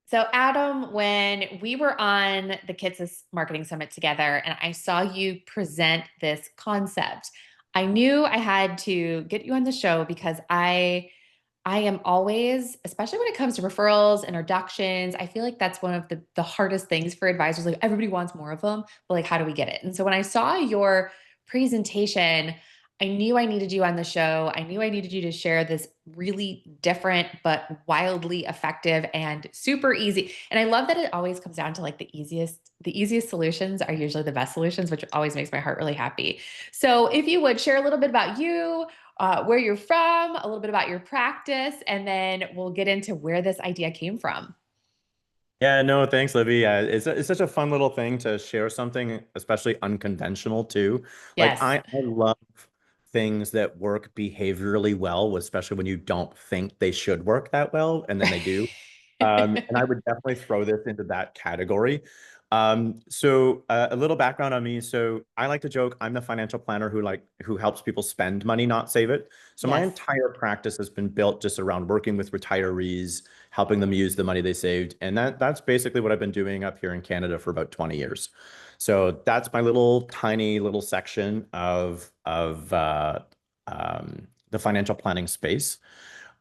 So, Adam, when we were on the Kids Marketing Summit together and I saw you present this concept, I knew I had to get you on the show because I am always, especially when it comes to referrals, introductions, I feel like that's one of the hardest things for advisors. Like everybody wants more of them, but like, how do we get it? And so when I saw your presentation, I knew I needed you on the show. I knew I needed you to share this really different, but wildly effective and super easy. And I love that it always comes down to like the easiest solutions are usually the best solutions, which always makes my heart really happy. So if you would share a little bit about you, where you're from, a little bit about your practice, and then we'll get into where this idea came from. Yeah, no, thanks, Libby. Yeah, it's such a fun little thing to share something, especially unconventional too. Like Yes. I love things that work behaviorally well, especially when you don't think they should work that well, and then they do. And I would definitely throw this into that category. A little background on me. So I like to joke, I'm the financial planner who helps people spend money, not save it. So my Yes. entire practice has been built just around working with retirees, helping them use the money they saved. And that's basically what I've been doing up here in Canada for about 20 years. So that's my little tiny little section of the financial planning space.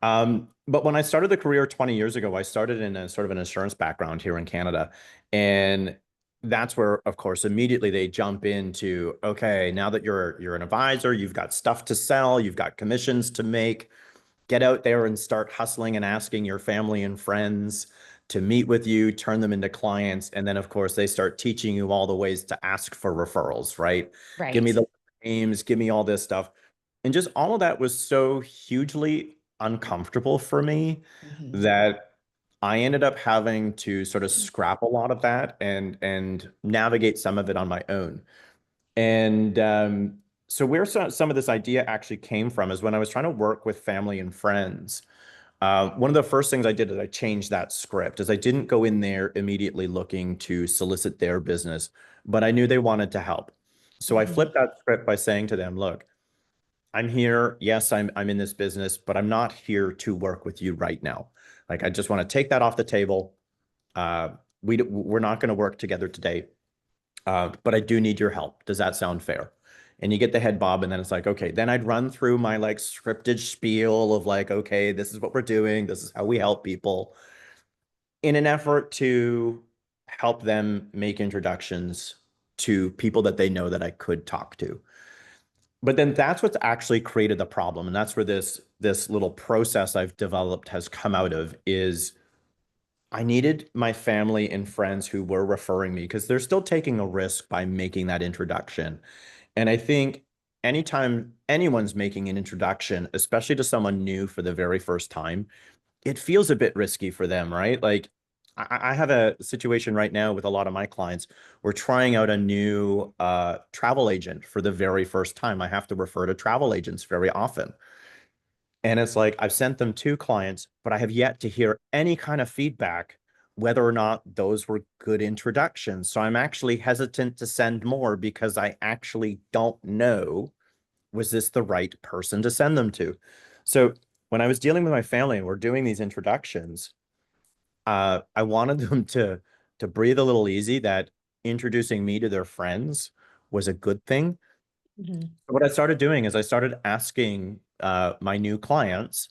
But when I started the career 20 years ago, I started in a sort of an insurance background here in Canada. And that's where, of course, immediately they jump into, okay, now that you're an advisor, you've got stuff to sell, you've got commissions to make, get out there and start hustling and asking your family and friends to meet with you, turn them into clients. And then, of course, they start teaching you all the ways to ask for referrals, right? Give me Right. the names, give me all this stuff. And just all of that was so hugely uncomfortable for me Mhm. that I ended up having to sort of scrap a lot of that and navigate some of it on my own. And so where some of this idea actually came from is when I was trying to work with family and friends. One of the first things I did is I changed that script, is I didn't go in there immediately looking to solicit their business, but I knew they wanted to help. So I Mhm. flipped that script by saying to them, look, I'm here. Yes, I'm in this business, but I'm not here to work with you right now. Like I just want to take that off the table. Uh, we're not going to work together today. But I do need your help. Does that sound fair? And you get the head bob, and then it's like, okay, then I'd run through my like scripted spiel of like, okay, this is what we're doing. This is how we help people in an effort to help them make introductions to people that they know that I could talk to. But then that's what's actually created the problem. And that's where this little process I've developed has come out of is I needed my family and friends who were referring me because they're still taking a risk by making that introduction. And I think anytime anyone's making an introduction, especially to someone new for the very first time, it feels a bit risky for them, right? Like I have a situation right now with a lot of my clients. We're trying out a new travel agent for the very first time. I have to refer to travel agents very often. And it's like I've sent them two clients, but I have yet to hear any kind of feedback whether or not those were good introductions. So I'm actually hesitant to send more because I actually don't know, was this the right person to send them to? So when I was dealing with my family and we're doing these introductions, I wanted them to breathe a little easy that introducing me to their friends was a good thing. Mhm. What I started doing is I started asking my new clients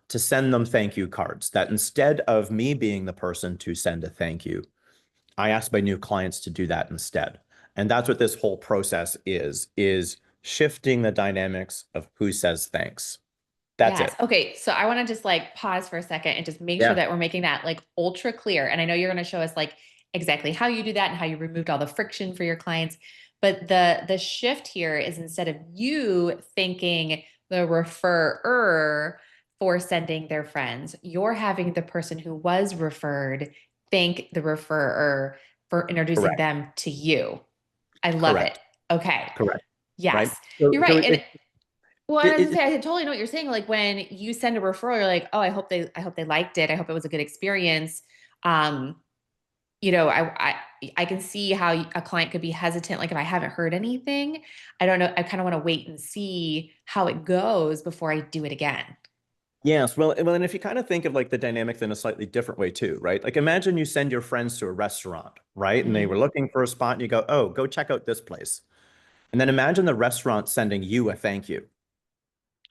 to send them thank you cards. That instead of me being the person to send a thank you, I asked my new clients to do that instead. And that's what this whole process is shifting the dynamics of who says thanks. That's Yes. it. Okay. So I want to just like pause for a second and just make sure Yeah, that we're making that like ultra clear. And I know you're going to show us like exactly how you do that and how you removed all the friction for your clients. But the shift here is instead of you thanking the referrer for sending their friends, you're having the person who was referred thank the referrer for introducing correct, them to you. I love it. correct, Okay. correct. Right. Yes. So You're so right. it And it, well, and I was it, gonna say, I totally know what you're saying. Like when you send a referral, you're like, oh, I hope they liked it. I hope it was a good experience. Um, I can see how a client could be hesitant. Like if I haven't heard anything, I don't know. I kind of want to wait and see how it goes before I do it again. Yes. Well, and if you kind of think of like the dynamics in a slightly different way too, right? Like imagine you send your friends to a restaurant, right? And they Mhm. were looking for a spot and you go, oh, go check out this place. And then imagine the restaurant sending you a thank you.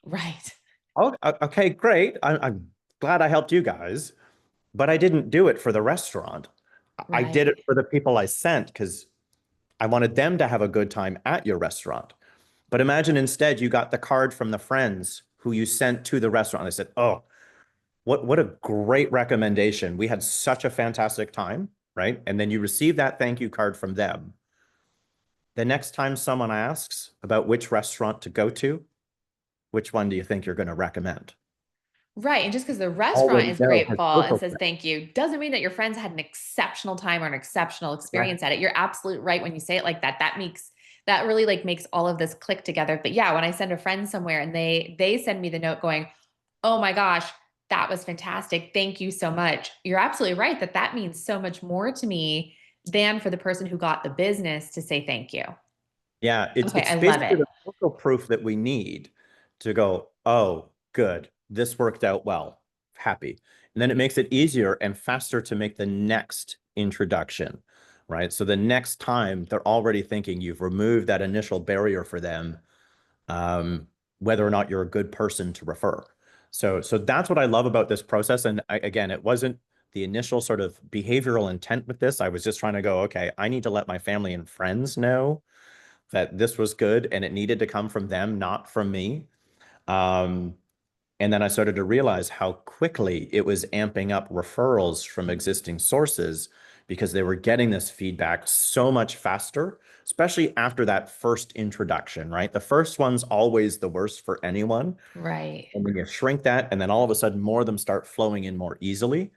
Right. Oh, okay, great. I'm glad I helped you guys, but I didn't do it for the restaurant. I did it Right. for the people I sent because I wanted them to have a good time at your restaurant. But imagine instead you got the card from the friends who you sent to the restaurant. They said, oh, what a great recommendation. We had such a fantastic time, right? And then you receive that thank you card from them. The next time someone asks about which restaurant to go to, which one do you think you're going to recommend? Right. And just because the restaurant Already is know because grateful and social says thank you doesn't mean that your friends had an exceptional time or an exceptional connect. experience at it. You're absolutely right when you say it like that. That really like makes all of this click together. But yeah, when I send a friend somewhere and they send me the note going, "Oh my gosh, that was fantastic. Thank you so much." You're absolutely right that that means so much more to me than for the person who got the business to say thank you. Yeah, it's Okay, it's I love basically it. the social proof that we need to go, oh, good, this worked out well, happy. And then it makes it easier and faster to make the next introduction, right? So the next time they're already thinking you've removed that initial barrier for them, whether or not you're a good person to refer. So that's what I love about this process. And again, it wasn't the initial sort of behavioral intent with this. I was just trying to go, okay, I need to let my family and friends know that this was good and it needed to come from them, not from me. Um, and then I started to realize how quickly it was amping up referrals from existing sources because they were getting this feedback so much faster, especially after that first introduction, right? The first one's always the worst for anyone. Right. And then you shrink that, and then all of a sudden, more of them start flowing in more easily.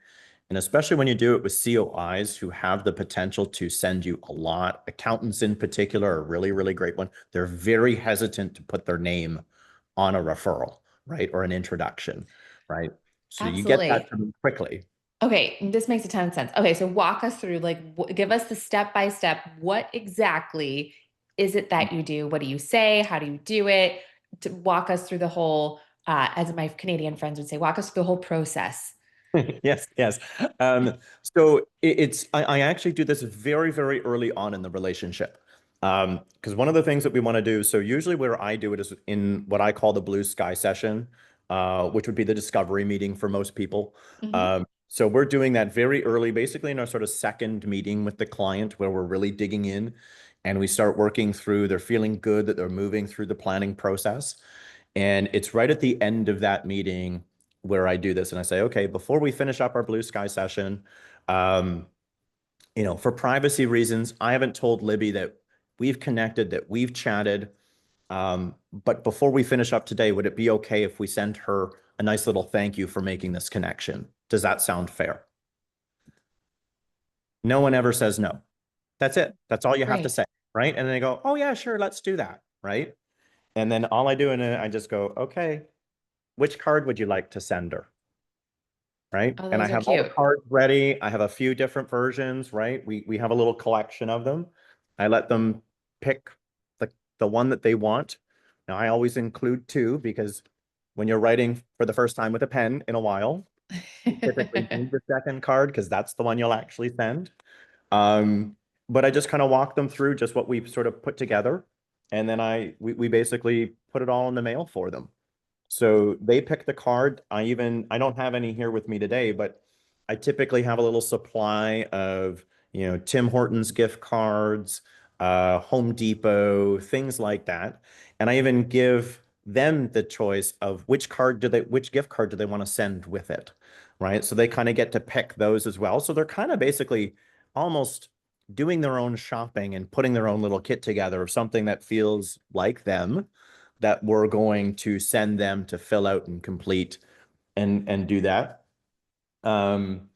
And especially when you do it with COIs who have the potential to send you a lot, accountants in particular are a really, really great one. They're very hesitant to put their name on a referral, right? Or an introduction, right? So you get that Absolutely. to them quickly. Okay, this makes a ton of sense. Okay, so walk us through like give us the step by step. What exactly is it that you do? What do you say? How do you do it? To walk us through the whole as my Canadian friends would say, walk us through the whole process. Yes, yes. So I actually do this very, very early on in the relationship. Because one of the things that we want to do, so usually where I do it is in what I call the blue sky session, which would be the discovery meeting for most people. Mhm. So we're doing that very early, basically in our sort of second meeting with the client where we're really digging in and we start working through, they're feeling good that they're moving through the planning process. And it's right at the end of that meeting where I do this and I say, okay, before we finish up our blue sky session, um, for privacy reasons, I haven't told Libby that we've connected, that we've chatted. But before we finish up today, would it be okay if we send her a nice little thank you for making this connection? Does that sound fair? No one ever says no. That's it. That's all you have to Great. say, right? And then they go, oh yeah, sure, let's do that, right? And then all I do, and I just go, okay, which card would you like to send her? Right? Oh, And I those are have all the cute. cards ready. I have a few different versions, right? We have a little collection of them. I let them pick the one that they want. Now I always include two because when you're writing for the first time with a pen in a while, you typically need the second card because that's the one you'll actually send. Um, but I just kind of walk them through just what we've sort of put together. And then we basically put it all in the mail for them. So they pick the card. I don't have any here with me today, but I typically have a little supply of, Tim Hortons gift cards, Home Depot, things like that. And I even give them the choice of which gift card do they want to send with it, right? So they kind of get to pick those as well. So they're kind of basically almost doing their own shopping and putting their own little kit together of something that feels like them that we're going to send them to fill out and complete and do that. Um,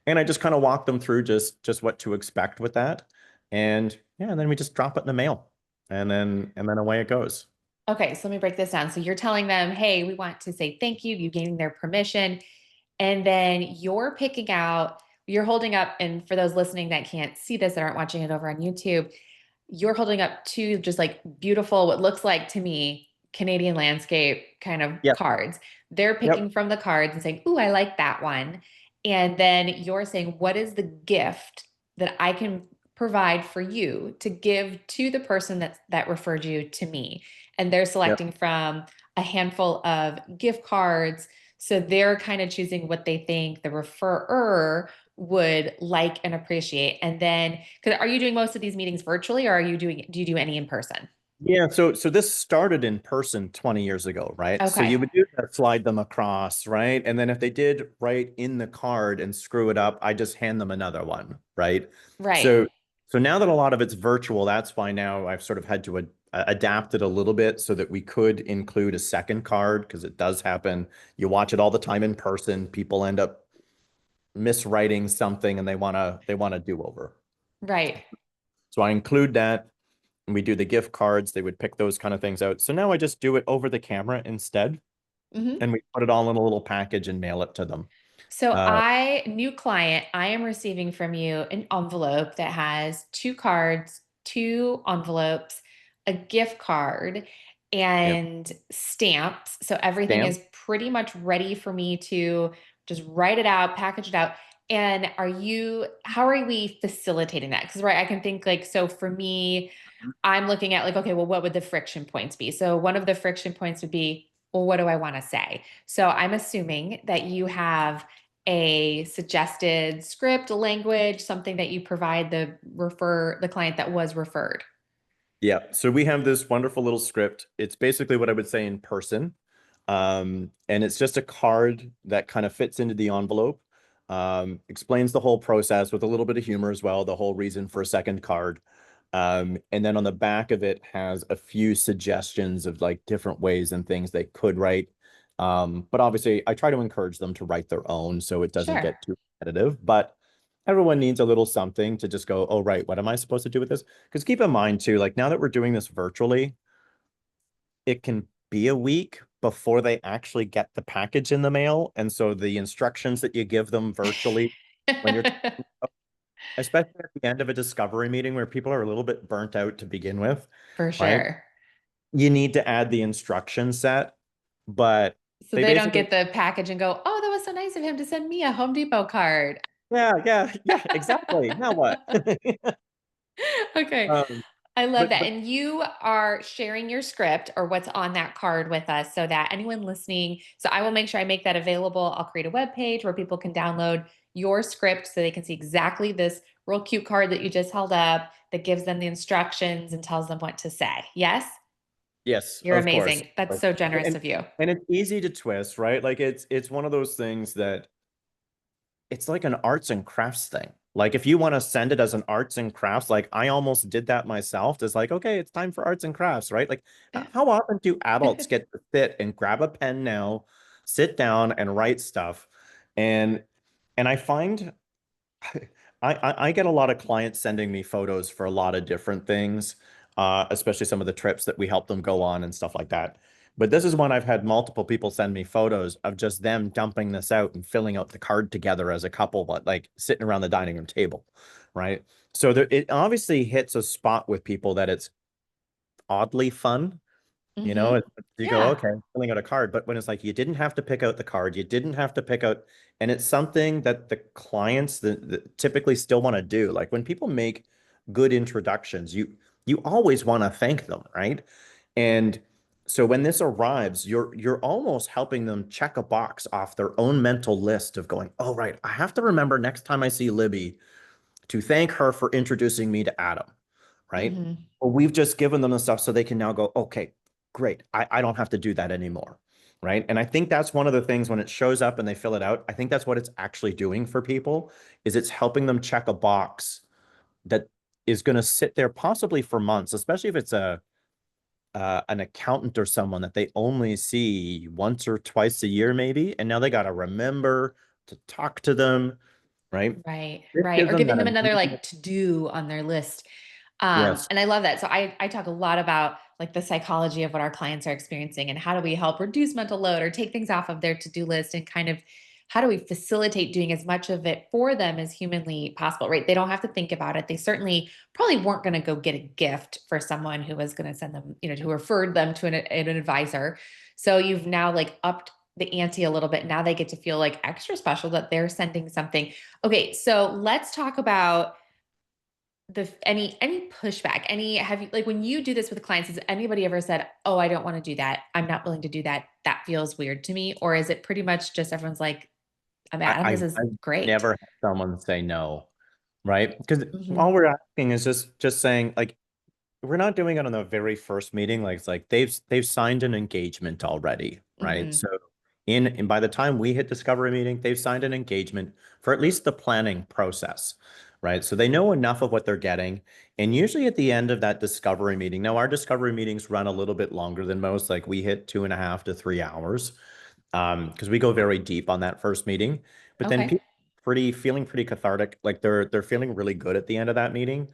and I just kind of walk them through just what to expect with that. And yeah, and then we just drop it in the mail. And then away it goes. Okay, so let me break this down. So you're telling them, hey, we want to say thank you. You gave their permission. And then you're holding up, and for those listening that can't see this, that aren't watching it over on YouTube, you're holding up two just like beautiful, what looks like to me Canadian landscape kind of Yep. cards. They're Yep. picking from the cards and saying, "Ooh, I like that one." And then you're saying, "What is the gift that I can provide for you to give to the person that referred you to me?" And they're Yep. selecting from a handful of gift cards. So they're kind of choosing what they think the referrer would like and appreciate. And then, because are you doing most of these meetings virtually, or do you do any in person? Yeah, so this started in person 20 years ago, right? So Okay. you would do that, slide them across, right? And then if they did write in the card and screw it up, I just hand them another one, right? Right. So now that a lot of it's virtual, that's why now I've sort of had to adapt it a little bit so that we could include a second card because it does happen. You watch it all the time in person, people end up miswriting something and they want to do over. Right. So I include that. And we do the gift cards. They would pick those kind of things out. So now I just do it over the camera instead, Hmm. and we put it all in a little package and mail it to them. So Uh, new client, I am receiving from you an envelope that has two cards, two envelopes, a gift card, yeah, and stamps. So everything stamp. is pretty much ready for me to just write it out, package it out. And how are we facilitating that? Because, right, I can think like, so for me, I'm looking at like, okay, well, what would the friction points be? So one of the friction points would be, well, what do I want to say? So I'm assuming that you have a suggested script, language, something that you provide the client that was referred. Yeah. So we have this wonderful little script. It's basically what I would say in person. And it's just a card that kind of fits into the envelope. Explains the whole process with a little bit of humor as well, the whole reason for a second card. And then on the back of it has a few suggestions of like different ways and things they could write. But obviously I try to encourage them to write their own so it doesn't Sure. get too repetitive. But everyone needs a little something to just go, oh, right, what am I supposed to do with this? Because keep in mind too, like now that we're doing this virtually, it can be a week before they actually get the package in the mail. And so the instructions that you give them virtually when you're, especially at the end of a discovery meeting where people are a little bit burnt out to begin with, For right? sure. You need to add the instruction set, but So they they don't basically, get the package and go, "Oh, that was so nice of him to send me a Home Depot card." yeah, exactly. Now what? Okay. Um, I love but that. but And you are sharing your script or what's on that card with us so that anyone listening, so I will make sure I make that available. I'll create a web page where people can download your script so they can see exactly this real cute card that you just held up that gives them the instructions and tells them what to say. Yes? yes, You're of course. amazing. That's so generous And of you. and it's easy to twist, right? Like it's one of those things that it's like an arts and crafts thing. Like if you want to send it as an arts and crafts, like I almost did that myself. It's like, okay, it's time for arts and crafts, right? Like how often do adults get to sit and grab a pen now, sit down and write stuff? And and I find I get a lot of clients sending me photos for a lot of different things, especially some of the trips that we help them go on and stuff like that. But this is one I've had multiple people send me photos of just them dumping this out and filling out the card together as a couple, but like sitting around the dining room table, right? So there, it obviously hits a spot with people that it's oddly fun. You know, Hmm. you go, Yeah. okay, filling out a card. But when it's like you didn't have to pick out the card, you didn't have to pick out, and it's something that the clients that typically still want to do. Like when people make good introductions, you always want to thank them, right? And so when this arrives, you're almost helping them check a box off their own mental list of going, oh, right, I have to remember next time I see Libby to thank her for introducing me to Adam, right? Hmm. Well, we've just given them the stuff so they can now go, okay, great. I don't have to do that anymore. Right. And I think that's one of the things when it shows up and they fill it out. I think that's what it's actually doing for people is it's helping them check a box that is going to sit there possibly for months, especially if it's a an accountant or someone that they only see once or twice a year, maybe. And now they got to remember to talk to them. Right. Right, This right. gives Or them giving that them another immediate. like to do on their list. Yes. And I love that. So I talk a lot about like the psychology of what our clients are experiencing and how do we help reduce mental load or take things off of their to-do list and kind of how do we facilitate doing as much of it for them as humanly possible, right? They don't have to think about it. They certainly probably weren't going to go get a gift for someone who was going to send them, who referred them to an advisor. So you've now like upped the ante a little bit. Now they get to feel like extra special that they're sending something. Okay, so let's talk about any pushback. Any have you like when you do this with clients, has anybody ever said, "Oh, I don't want to do that. I'm not willing to do that. That feels weird to me," or is it pretty much just everyone's like, "I'm Adam. This is I've great." never had someone say no, right? Because all Hmm. we're asking is just saying like we're not doing it on the very first meeting. Like it's like they've signed an engagement already, right? Hmm. So and by the time we hit discovery meeting, they've signed an engagement for at least the planning process, right? So they know enough of what they're getting. And usually at the end of that discovery meeting, now our discovery meetings run a little bit longer than most, like we hit 2.5 to 3 hours. Because we go very deep on that first meeting. But then Okay. people pretty feeling pretty cathartic, like they're feeling really good at the end of that meeting.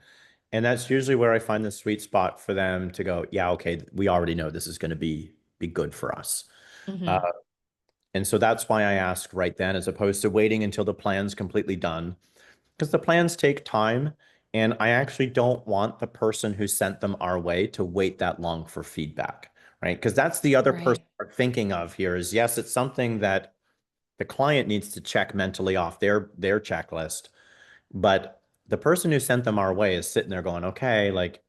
And that's usually where I find the sweet spot for them to go, yeah, okay, we already know this is going to be good for us. Uh, Hmm. and so that's why I ask right then, as opposed to waiting until the plan's completely done, because the plans take time. And I actually don't want the person who sent them our way to wait that long for feedback, right? Because that's the other person Right. we're thinking of here is yes, it's something that the client needs to check mentally off their checklist, but the person who sent them our way is sitting there going, okay, like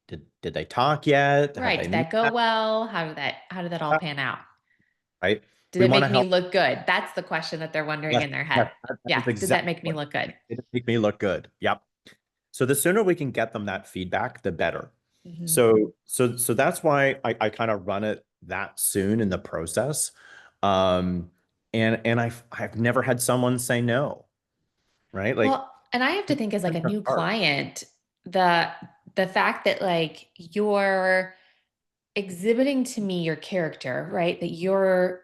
did they talk yet? Have Right. they Did met? that go well? How did that all pan out? Right? Did We it want to make me help. look good? That's the question that they're wondering Yes, in their yes, head. that Yeah. is Did that exactly make me what look good? it make me look good. Yep. So the sooner we can get them that feedback, the better. Hmm. So that's why I kind of run it that soon in the process. Um, and I've never had someone say no, right? Like Well, and I have to think as like a it's new hard. client, the the fact that like you're exhibiting to me your character, right? That you're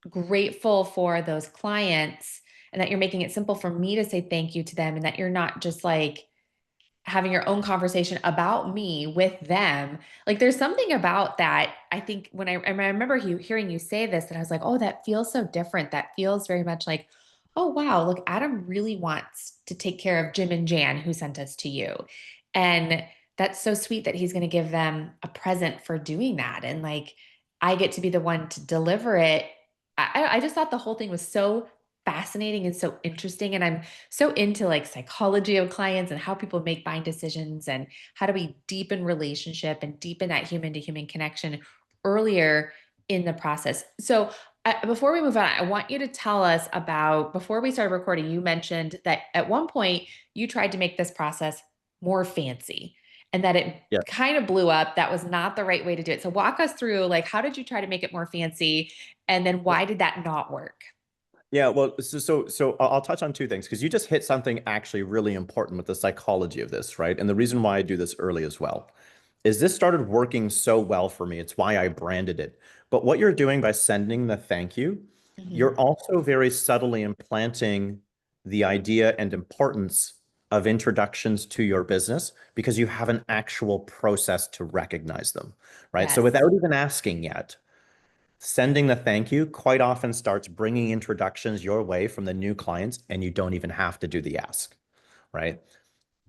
grateful for those clients and that you're making it simple for me to say thank you to them and that you're not just like having your own conversation about me with them. Like there's something about that. I think when I remember hearing you say this, that I was like, oh, that feels so different. That feels very much like, oh, wow, look, Adam really wants to take care of Jim and Jan who sent us to you. And that's so sweet that he's going to give them a present for doing that. And like, I get to be the one to deliver it. I just thought the whole thing was so fascinating and so interesting. And I'm so into like psychology of clients and how people make buying decisions and how do we deepen relationship and deepen that human to human connection earlier in the process. So before we move on, I want you to tell us about before we started recording, you mentioned that at one point you tried to make this process more fancy and that it Yeah. kind of blew up. That was not the right way to do it. So walk us through like how did you try to make it more fancy and then why did that not work? Yeah, well, so I'll touch on two things because you just hit something actually really important with the psychology of this, right? And the reason why I do this early as well is this started working so well for me. It's why I branded it. But what you're doing by sending the thank you, Mhm. you're also very subtly implanting the idea and importance of introductions to your business because you have an actual process to recognize them, right? So Yes. without even asking yet, sending the thank you quite often starts bringing introductions your way from the new clients, and you don't even have to do the ask, right?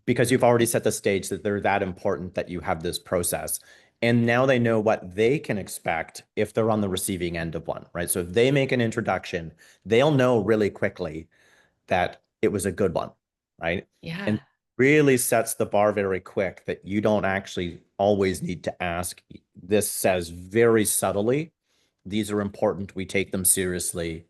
Because you've already set the stage that they're that important that you have this process. And now they know what they can expect if they're on the receiving end of one, right? So if they make an introduction, they'll know really quickly that it was a good one, right? And Yeah. really sets the bar very quick that you don't actually always need to ask. This says very subtly, these are important. We take them seriously.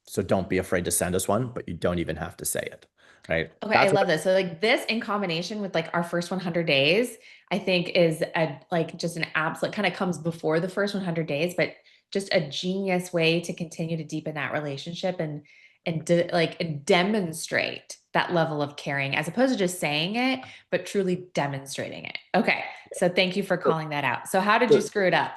So don't be afraid to send us one, but you don't even have to say it, right? Okay, I That's what love this. So like this in combination with like our first 100 days, I think is a like just an absolute kind of comes before the first 100 days, but just a genius way to continue to deepen that relationship and demonstrate that level of caring as opposed to just saying it, but truly demonstrating it. Okay, so thank you for calling that out. So how did you so, screw it up?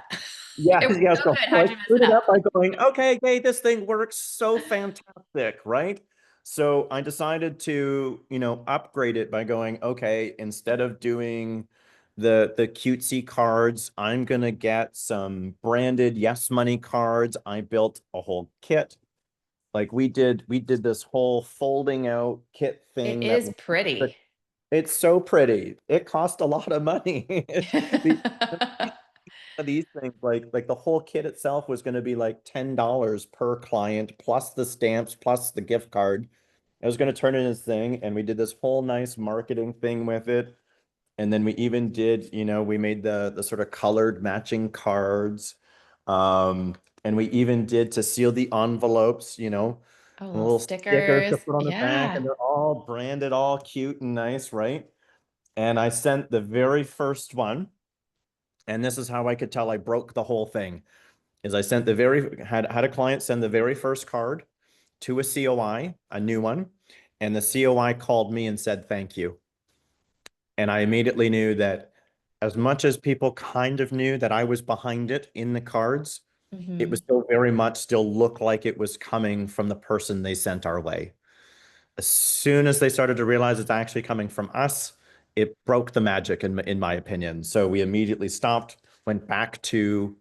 yeah, It was yeah. so So good. I How'd you mess screwed it it up? up by going, okay, okay, this thing works so fantastic, right? So I decided to, upgrade it by going, okay, instead of doing the cutesy cards, I'm gonna get some branded Yes Money cards. I built a whole kit. Like we did this whole folding out kit It thing that is pretty. it's so pretty. It cost a lot of money. The, these things like the whole kit itself was going to be like $10 per client plus the stamps plus the gift card. I was going to turn in this thing and we did this whole nice marketing thing with it. And then we even did, we made the sort of colored matching cards. And we even did to seal the envelopes, Oh, a little little stickers stickers. to put on the back, Yeah. and they're all branded, all cute and nice, right? And I sent the very first one, and this is how I could tell I broke the whole thing, is I sent the very had a client send the very first card to a COI, a new one, and the COI called me and said thank you. And I immediately knew that as much as people kind of knew that I was behind it in the cards, it was Hmm. still very much still looked like it was coming from the person they sent our way. As soon as they started to realize it's actually coming from us, it broke the magic in my opinion. So we immediately stopped, went back to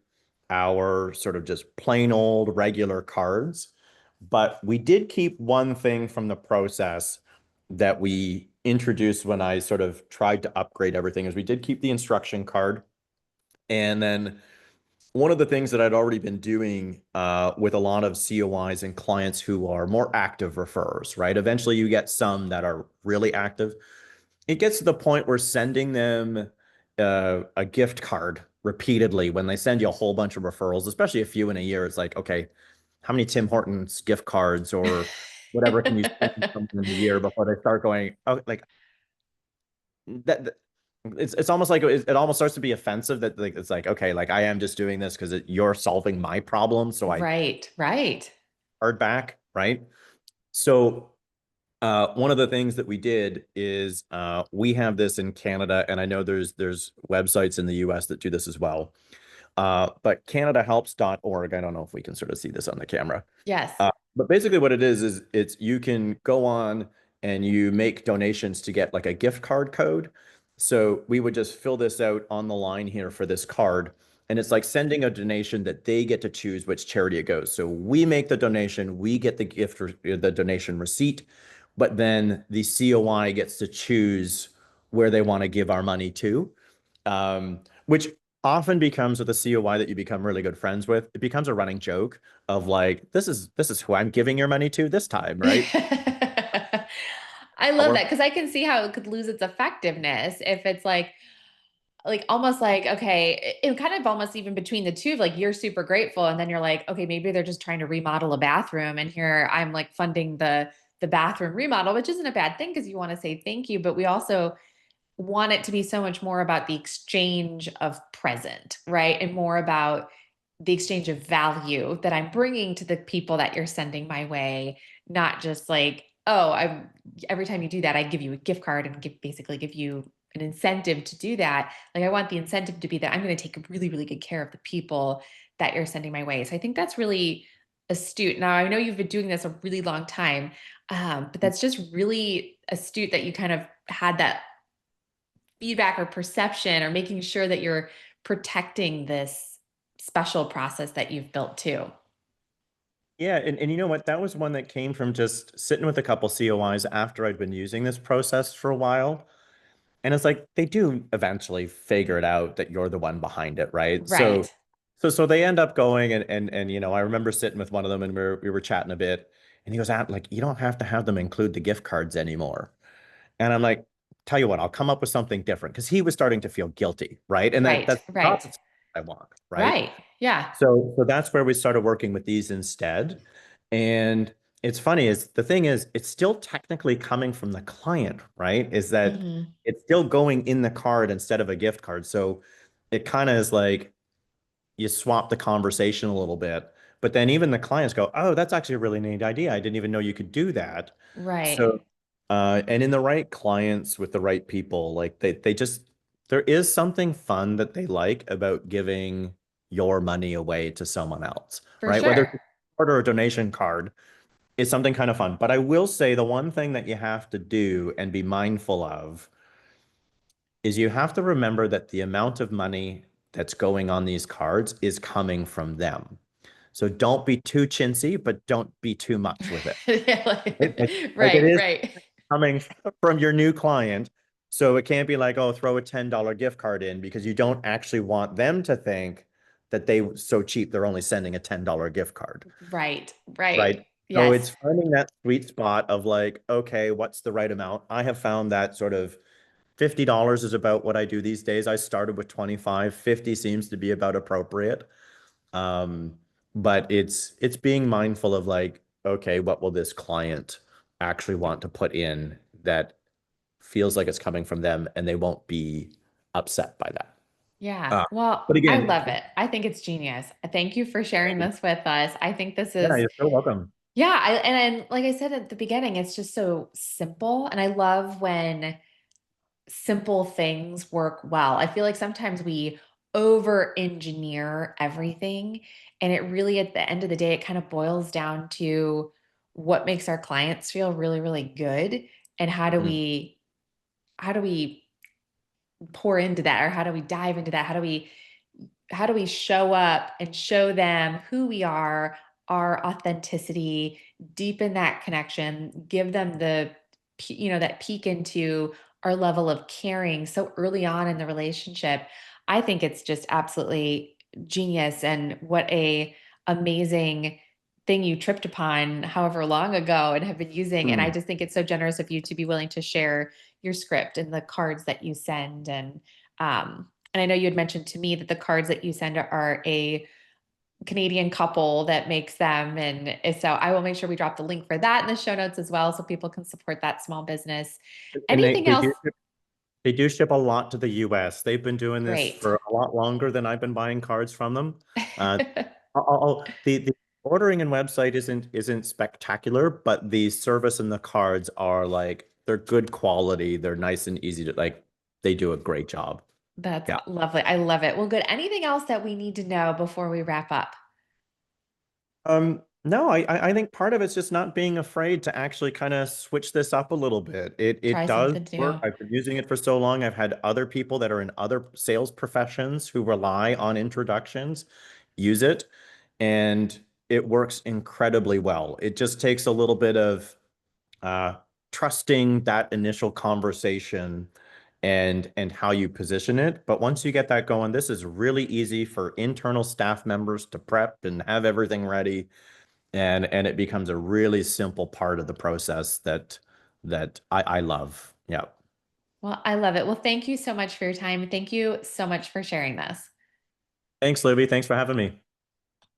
our sort of just plain old regular cards. But we did keep one thing from the process that we introduced when I sort of tried to upgrade everything is we did keep the instruction card. And then one of the things that I'd already been doing with a lot of COIs and clients who are more active referrers, right? Eventually you get some that are really active. It gets to the point where sending them a gift card repeatedly when they send you a whole bunch of referrals, especially a few in a year, it's like, okay, how many Tim Hortons gift cards or whatever can you send someone in a year before they start going, oh, like that it's almost like it almost starts to be offensive that like it's like okay like I am just doing this because you're solving my problem so I Right, right. hard back right so one of the things that we did is we have this in Canada and I know there's websites in the US that do this as well but canadahelps.org I don't know if we can sort of see this on the camera. Yes. But basically what it is it's you can go on and you make donations to get like a gift card code. So we would just fill this out on the line here for this card. And it's like sending a donation that they get to choose which charity it goes. So we make the donation, we get the donation receipt, but then the COI gets to choose where they want to give our money to. Which often becomes with a COI that you become really good friends with, it becomes a running joke of like, this is who I'm giving your money to this time, right? I love Our that because I can see how it could lose its effectiveness if it's like almost like okay, it kind of almost even between the two, like you're super grateful, and then you're like, okay, maybe they're just trying to remodel a bathroom, and here I'm like funding the bathroom remodel, which isn't a bad thing because you want to say thank you, but we also want it to be so much more about the exchange of present, right? And more about the exchange of value that I'm bringing to the people that you're sending my way, not just like, oh, I every time you do that, I give you a gift card and basically give you an incentive to do that. Like I want the incentive to be that I'm going to take really, really good care of the people that you're sending my way. So I think that's really astute. Now I know you've been doing this a really long time, but that's just really astute that you kind of had that feedback or perception or making sure that you're protecting this special process that you've built too. Yeah, and you know what? That was one that came from just sitting with a couple COIs after I'd been using this process for a while. And it's like they do eventually figure it out that you're the one behind it, right? So Right. so they end up going and I remember sitting with one of them and we were chatting a bit and he goes out like you don't have to have them include the gift cards anymore. And I'm like, tell you what, I'll come up with something different because he was starting to feel guilty, right? And Right. that's not Right. what I want, right? Right. Yeah. So that's where we started working with these instead. And it's funny is the thing is it's still technically coming from the client, right? Is that Hmm. it's still going in the card instead of a gift card. So it kind of is like you swap the conversation a little bit, but then even the clients go, "Oh, that's actually a really neat idea. I didn't even know you could do that." Right. So and in the right clients with the right people, like they just there is something fun that they like about giving your money away to someone else, For right? Whether sure. it's a card or a donation card, it's something kind of fun. But I will say the one thing that you have to do and be mindful of is you have to remember that the amount of money that's going on these cards is coming from them. So don't be too chintzy, but don't be too much with it. Yeah, Like it right, is right. coming from your new client. So it can't be like, oh, throw a $10 gift card in because you don't actually want them to think that they so cheap, they're only sending a $10 gift card. Right, Right. right. So Yes. it's finding that sweet spot of like, okay, what's the right amount? I have found that sort of $50 is about what I do these days. I started with 25, 50 seems to be about appropriate. Um, but it's being mindful of like, okay, what will this client actually want to put in that feels like it's coming from them and they won't be upset by that. Yeah. Uh, Well, but I again, love it. I think it's genius. Thank you for sharing this with us. I think this yeah, is, you're so welcome. yeah, and like I said at the beginning, it's just so simple. And I love when simple things work well. I feel like sometimes we over engineer everything. And it really, at the end of the day, it kind of boils down to what makes our clients feel really, really good. And Mm, how do we pour into that, or how do we dive into that? How do we show up and show them who we are, our authenticity, deepen that connection, give them that peek into our level of caring so early on in the relationship. I think it's just absolutely genius, and what a amazing thing you tripped upon however long ago and have been using. And I mm. just think it's so generous of you to be willing to share your script and the cards that you send. And I know you had mentioned to me that the cards that you send are a Canadian couple that makes them. And so I will make sure we drop the link for that in the show notes as well, so people can support that small business. And Anything else? they do ship a lot to the US. They've been doing this Great. for a lot longer than I've been buying cards from them. Uh, the ordering and website isn't spectacular, but the service and the cards are like they're good quality. They're nice and easy to like. They do a great job. That's Yeah. lovely. I love it. Well, good. Anything else that we need to know before we wrap up? No, I think part of it's just not being afraid to actually kind of switch this up a little bit. It Try does something work. new. I've been using it for so long. I've had other people that are in other sales professions who rely on introductions use it, and it works incredibly well. It just takes a little bit of uh, trusting that initial conversation and how you position it. But once you get that going, this is really easy for internal staff members to prep and have everything ready and it becomes a really simple part of the process that I love. Yeah. Well, I love it. Well, thank you so much for your time. Thank you so much for sharing this. Thanks, Libby. Thanks for having me.